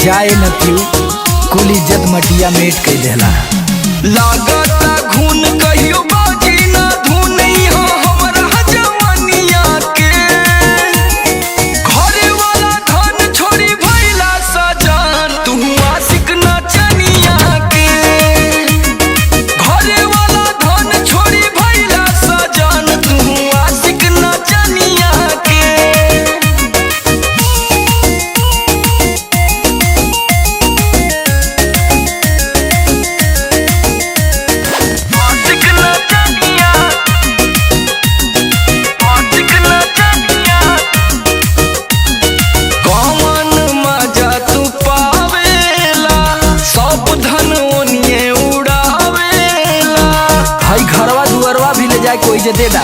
जाए न क्यों कुल इज्जत मटिया मेट के देला। लागता खून कहियो बाजी ना धुन हो हमरा जवानिया के। घरे वाला धन छोड़ी भइला सजान तू आशिक नचनिया के। घरे वाला धन छोड़ी भइला सजान तू आशिक नचनिया के। घरवा दुअरवा भी ले जाए कोई जे दे दा।